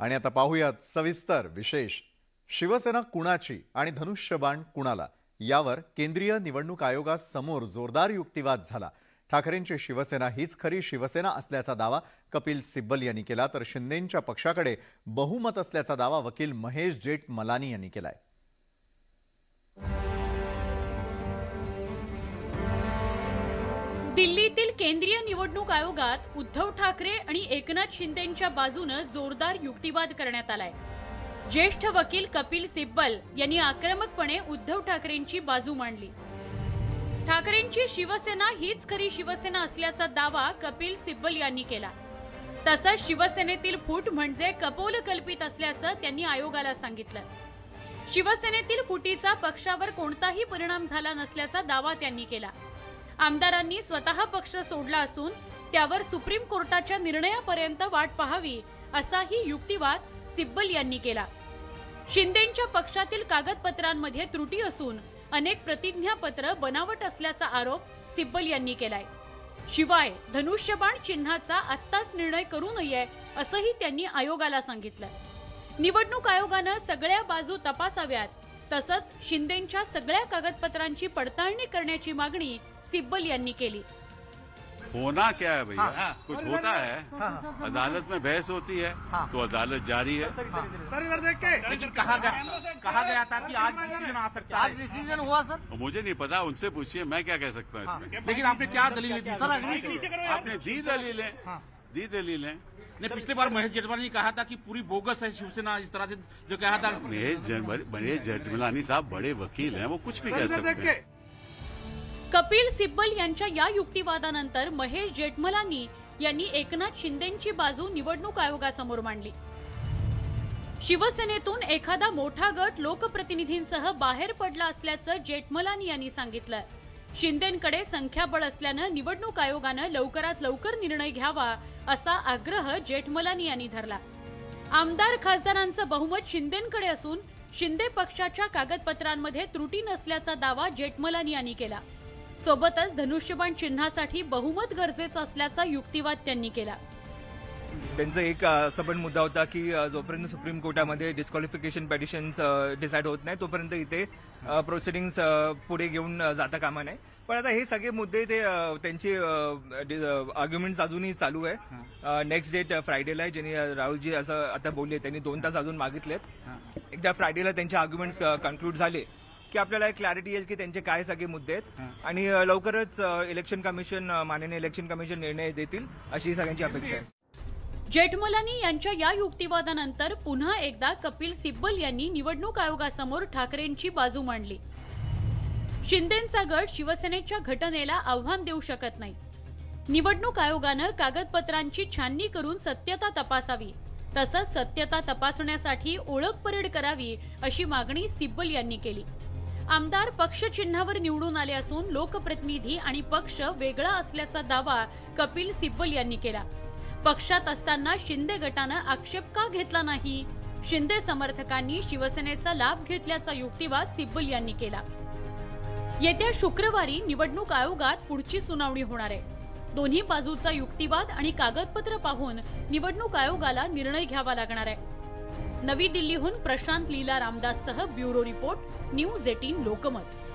आणि आता पाहूयात सविस्तर विशेष शिवसेना कुणाची आणि धनुष्यबाण कुणाला यावर केंद्रीय निवडणूक आयोगासमोर जोरदार युक्तिवाद झाला। ठाकरेंची शिवसेना हीच खरी शिवसेना असल्याचा दावा कपिल सिब्बल यांनी केला, तर शिंदेंच्या पक्षाकडे बहुमत असल्याचा दावा वकील महेश जेठमलानी यांनी केलाय। दिल्लीतील केंद्रीय निवडणूक आयोगात उद्धव ठाकरे आणि एकनाथ शिंदेंच्या बाजूने जोरदार युक्तिवाद करण्यात आलाय। ज्येष्ठ वकील कपिल सिब्बल यांनी आक्रमकपणे उद्धव ठाकरेंची बाजू मांडली। ठाकरेंची शिवसेना हीच खरी शिवसेना असल्याचा दावा कपिल सिब्बल यांनी केला। तसंच शिवसेनेतील फूट म्हणजे कपोलकल्पित असल्याचं त्यांनी आयोगाला सांगितलं। शिवसेनेतील फुटीचा पक्षावर कोणताही परिणाम झाला नसल्याचा दावा त्यांनी केला। आमदारांनी स्वतः पक्ष सोडला असून त्यावर सुप्रीम कोर्टाच्या निर्णयापर्यंत वाट पाहावी असाही युक्तिवाद सिब्बल यांनी केला। शिंदेंच्या पक्षातील कागदपत्रांमध्ये त्रुटी असून अनेक प्रतिज्ञापत्र बनावट असल्याचा आरोप सिब्बल यांनी केलाय। शिवाय धनुष्यबाण चिन्हाचा आत्ताच निर्णय करू नये असंही त्यांनी आयोगाला सांगितलं। निवडणूक आयोगाने सगळ्या बाजू तपासाव्यात, तसंच शिंदेंच्या सगळ्या कागदपत्रांची पडताळणी करण्याची मागणी सिब्बल यांनी केली। होना क्या है भैया, कुछ होता है, अदालत में बहस होती है, तो अदालत जारी है। सर इधर देख के, लेकिन कहा गया था कि आज डिसीजन आ सकता है। आज डिसीजन हुआ सर? मुझे नहीं पता, उनसे पूछिए, मैं क्या कह सकता हूँ इसमें। लेकिन आपने क्या दलीलें दी सर? आपने दी दलीलें। नहीं, पिछली बार महेश जेठमलानी ने कहा था कि पूरी बोगस है शिवसेना, इस तरह से जो कहा था। महेश जेठमलानी साहब बड़े वकील हैं, वो कुछ भी कह सकते हैं। कपिल सिब्बल यांच्या या युक्तिवादानंतर महेश जेठमलानी यांनी एकनाथ शिंदेंची बाजू निवडणूक आयोगासमोर मांडली। शिवसेनेतून एखादा मोठा गट लोकप्रतिनिधींसह बाहेर पडला असल्याचं जेठमलानी यांनी सांगितलं। शिंदेंकडे संख्याबळ असल्यानं निवडणूक आयोगानं लवकरात लवकर निर्णय घ्यावा असा आग्रह जेठमलानी यांनी धरला। आमदार खासदारांचं बहुमत शिंदेंकडे असून शिंदे पक्षाच्या कागदपत्रांमध्ये त्रुटी नसल्याचा दावा जेठमलानी यांनी केला। सोबतच धनुष्यबाण चिन्हासाठी बहुमत गरजेचं असल्याचा युक्तिवाद त्यांनी केला। त्यांचा एक असा पण मुद्दा होता की जोपर्यंत सुप्रीम कोर्टामध्ये डिस्क्वालिफिकेशन पिटिशन्स डिसाईड होत नाही तोपर्यंत इथे प्रोसिडिंग्स पुढे घेऊन जाता कामा नाही। पण आता हे सगळे मुद्दे ते त्यांचे आर्ग्युमेंट्स अजूनही चालू आहे। नेक्स्ट डेट फ्रायडेला आहे, ज्यांनी राहुलजी असं आता बोलले, त्यांनी 2 तास अजून मागितलेत। एकदा फ्रायडेला त्यांचे आर्ग्युमेंट्स कन्क्लूड झाले की आपल्याला क्लॅरिटी येईल की त्यांचे काय सगळे मुद्दे आहेत आणि लवकरच इलेक्शन कमिशन, माननीय इलेक्शन कमिशन निर्णय देतील अशी सगळ्यांची अपेक्षा आहे। जेठमलानी यांच्या या युक्तिवादानंतर पुन्हा एकदा कपिल सिब्बल यांनी निवडणूक आयोगासमोर ठाकरेंची बाजू मांडली। शिंदेंचा गट शिवसेनेच्या घटनेला आव्हान देऊ शकत नाही। निवडणूक आयोगानं कागदपत्रांची छाननी करून सत्यता तपासावी, तसंच सत्यता तपासण्यासाठी ओळख परेड करावी अशी मागणी सिब्बल यांनी केली। आमदार पक्ष चिन्हावर निवडून आले असून लोकप्रतिनिधी आणि पक्ष वेगळा असल्याचा दावा कपिल सिब्बल यांनी केला। पक्षात असताना शिंदे गटानं आक्षेप का घेतला नाही? शिंदे समर्थकांनी शिवसेनेचा लाभ घेतल्याचा युक्तिवाद सिब्बल यांनी केला। येत्या शुक्रवारी निवडणूक आयोगात पुढची सुनावणी होणार आहे। दोन्ही बाजूचा युक्तिवाद आणि कागदपत्र पाहून निवडणूक आयोगाला निर्णय घ्यावा लागणार आहे। नवी दिल्लीहून प्रशांत लीला रामदाससह ब्युरो रिपोर्ट, न्यूज 18 लोकमत।